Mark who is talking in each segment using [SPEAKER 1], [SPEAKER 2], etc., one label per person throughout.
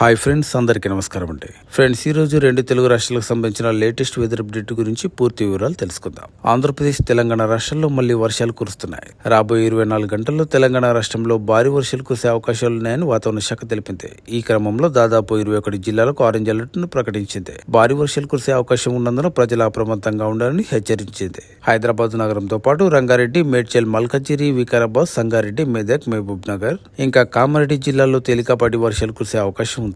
[SPEAKER 1] Hi friends, అందరికీ నమస్కారం అండి. ఫ్రెండ్స్, ఈ రోజు రెండు తెలుగు రాష్ట్రాలకు సంబంధించిన లేటెస్ట్ వెదర్ అప్డేట్ గురించి పూర్తి వివరాలు తెలుసుకుందాం. ఆంధ్రప్రదేశ్, తెలంగాణ రాష్ట్రాల్లో మళ్లీ వర్షాలు కురుస్తున్నాయి. రాబోయే 24 గంటల్లో తెలంగాణ రాష్ట్రంలో భారీ వర్షాలు కురిసే అవకాశాలున్నాయని వాతావరణ శాఖ తెలిపింది. ఈ క్రమంలో దాదాపు 21 జిల్లాలకు ఆరెంజ్ అలర్ట్ ను ప్రకటించింది. భారీ వర్షాలు కురిసే అవకాశం ఉన్నందున ప్రజలు అప్రమత్తంగా ఉండాలని హెచ్చరించింది. హైదరాబాద్ నగరంతో పాటు రంగారెడ్డి, మేడ్చల్, మల్కాజిగిరి, వికారాబాద్, సంగారెడ్డి, మెదక్, మహబూబ్ నగర్, ఇంకా కామారెడ్డి జిల్లాల్లో తేలికపాటి వర్షాలు కురిసే అవకాశం ఉంది.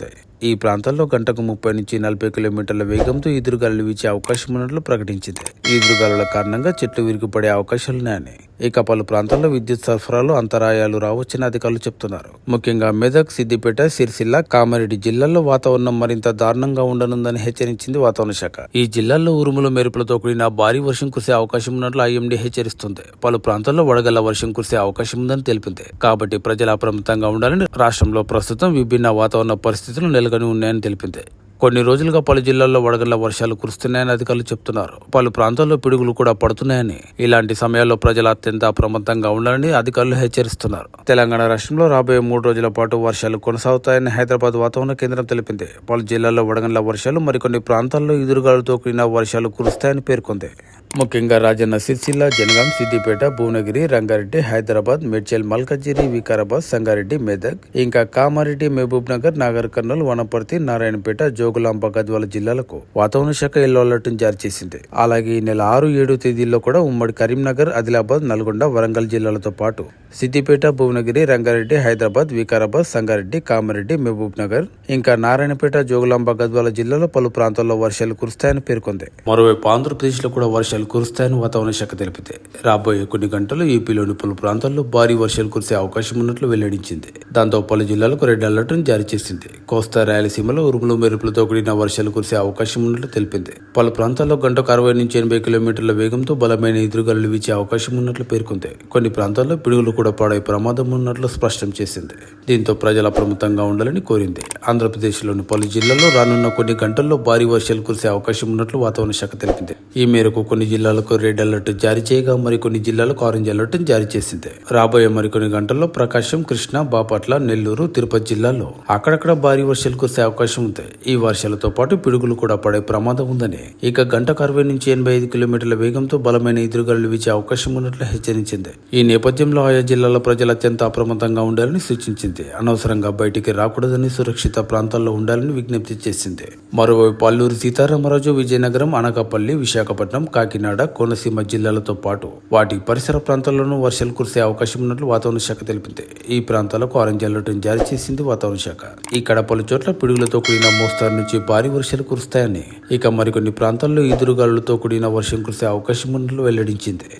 [SPEAKER 1] ఈ ప్రాంతాల్లో గంటకు 30 నుంచి 40 కిలోమీటర్ల వేగంతో ఈదురుగాలులు వీచే అవకాశం ఉన్నట్లు ప్రకటించింది. ఈదురుగాలుల కారణంగా చెట్లు విరిగిపడే అవకాశాలున్నాయని, ఇక పలు ప్రాంతాల్లో విద్యుత్ సరఫరాలో అంతరాయాలు రావచ్చని అధికారులు చెబుతున్నారు. ముఖ్యంగా మెదక్, సిద్దిపేట, సిరిసిల్ల, కామారెడ్డి జిల్లాల్లో వాతావరణం మరింత దారుణంగా ఉండనుందని హెచ్చరించింది వాతావరణ శాఖ. ఈ జిల్లాల్లో ఉరుములు, మెరుపులతో కూడిన భారీ వర్షం కురిసే అవకాశం ఉన్నట్లు ఐఎండీ హెచ్చరిస్తుంది. పలు ప్రాంతాల్లో వడగళ్ల వర్షం కురిసే అవకాశం ఉందని తెలిపింది. కాబట్టి ప్రజలు అప్రమత్తంగా ఉండాలని రాష్ట్రంలో ప్రస్తుతం విభిన్న వాతావరణ పరిస్థితులు నెలకొని ఉన్నాయని తెలిపింది. కొన్ని రోజులుగా పలు జిల్లాల్లో వడగళ్ల వర్షాలు కురుస్తున్నాయని అధికారులు చెబుతున్నారు. పలు ప్రాంతాల్లో పిడుగులు కూడా పడుతున్నాయని, ఇలాంటి సమయాల్లో ప్రజలు అత్యంత అప్రమత్తంగా ఉండాలని అధికారులు హెచ్చరిస్తున్నారు. తెలంగాణ రాష్ట్రంలో రాబోయే 3 రోజుల పాటు వర్షాలు కొనసాగుతాయని హైదరాబాద్ వాతావరణ కేంద్రం తెలిపింది. పలు జిల్లాల్లో వడగళ్ల వర్షాలు, మరికొన్ని ప్రాంతాల్లో ఎదురుగాలులతో కూడిన వర్షాలు కురుస్తాయని పేర్కొంది. ముఖ్యంగా రాజన్న సిరిసిల్ల, జనగాం, సిద్దిపేట, భువనగిరి, రంగారెడ్డి, హైదరాబాద్, మేడ్చల్, మల్కాజిగిరి, వికారాబాద్, సంగారెడ్డి, మెదక్, ఇంకా కామారెడ్డి, మహబూబ్ నగర్, నాగర్ కర్నూల్, వనపర్తి, నారాయణపేట, జోగులాంబ, గద్వాల జిల్లాలకు వాతావరణ శాఖ ఎల్లో అలర్ట్ జారీ చేసింది. అలాగే ఈ నెల 6, 7 తేదీల్లో కూడా ఉమ్మడి కరీంనగర్, ఆదిలాబాద్, నల్గొండ, వరంగల్ జిల్లాలతో పాటు సిద్దిపేట, భువనగిరి, రంగారెడ్డి, హైదరాబాద్, వికారాబాద్, సంగారెడ్డి, కామారెడ్డి, మహబూబ్ నగర్, ఇంకా నారాయణపేట, జోగులాంబ, గద్వాల జిల్లాలో పలు ప్రాంతాల్లో వర్షాలు కురుస్తాయని పేర్కొంది. మరోవైపు ఆంధ్రప్రదేశ్ లో కూడా వర్షాలు కురుస్తాయని వాతావరణ శాఖ తెలిపింది. రాబోయే కొన్ని గంటలు ఏపీలోని పలు ప్రాంతాల్లో భారీ వర్షాలు కురిసే అవకాశం ఉన్నట్లు వెల్లడించింది. దాంతో పలు జిల్లాలకు రెడ్ అలర్ట్ జారీ చేసింది. కోస్తా, రాయలసీమలో ఉరుములు, మెరుపులతో కూడిన వర్షాలు కురిసే అవకాశం ఉన్నట్లు తెలిపింది. పలు ప్రాంతాల్లో గంటకు 60 నుంచి 80 కిలోమీటర్ల వేగంతో బలమైన ఎదురుగాలులు వీచే అవకాశం ఉన్నట్లు పేర్కొంది. కొన్ని ప్రాంతాల్లో పిడుగులు కూడా పడే ప్రమాదం ఉన్నట్లు స్పష్టం చేసింది. దీంతో ప్రజలు అప్రమత్తంగా ఉండాలని కోరింది. ఆంధ్రప్రదేశ్లోని పలు జిల్లాల్లో రానున్న కొన్ని గంటల్లో భారీ వర్షాలు కురిసే అవకాశం ఉన్నట్లు వాతావరణ శాఖ తెలిపింది. ఈ మేరకు కొన్ని జిల్లాలకు రెడ్ అలర్ట్ జారీ చేయగా మరికొన్ని జిల్లాలకు ఆరెంజ్ అలర్ట్ జారీ చేసింది. రాబోయే మరికొన్ని గంటల్లో ప్రకాశం, కృష్ణా, బాపట్ల, నెల్లూరు, తిరుపతి జిల్లాల్లో అక్కడక్కడ భారీ వర్షాలు కురిసే అవకాశం ఉంది. ఈ వర్షాలతో పాటు పిడుగులు కూడా పడే ప్రమాదం ఉందని, ఇక గంటకు 60 నుంచి 85 కిలోమీటర్ల వేగంతో బలమైన ఎదురుగాలులు వీచే అవకాశం ఉన్నట్లు హెచ్చరించింది. ఈ నేపథ్యంలో ఆయా జిల్లాల ప్రజలు అత్యంత అప్రమత్తంగా ఉండాలని సూచించింది. అనవసరంగా బయటికి రాకూడదని, సురక్షిత ప్రాంతాల్లో ఉండాలని విజ్ఞప్తి చేసింది. మరోవైపు అల్లూరి సీతారామరాజు, విజయనగరం, అనకాపల్లి, విశాఖపట్నం, కాకినాడ, కోనసీమ జిల్లాలతో పాటు వాటి పరిసర ప్రాంతాల్లోనూ వర్షాలు కురిసే అవకాశం ఉన్నట్లు వాతావరణ శాఖ తెలిపింది. ఈ ప్రాంతాలకు ఆరెంజ్ అలర్ట్ జారీ చేసింది వాతావరణ శాఖ. ఇక్కడ పలు చోట్ల పిడుగులతో కూడిన మోస్తారు నుంచి భారీ వర్షాలు కురుస్తాయని, ఇక మరికొన్ని ప్రాంతాల్లో ఈదురుగాలులతో కూడిన వర్షం కురిసే అవకాశం ఉన్నట్లు వెల్లడించింది.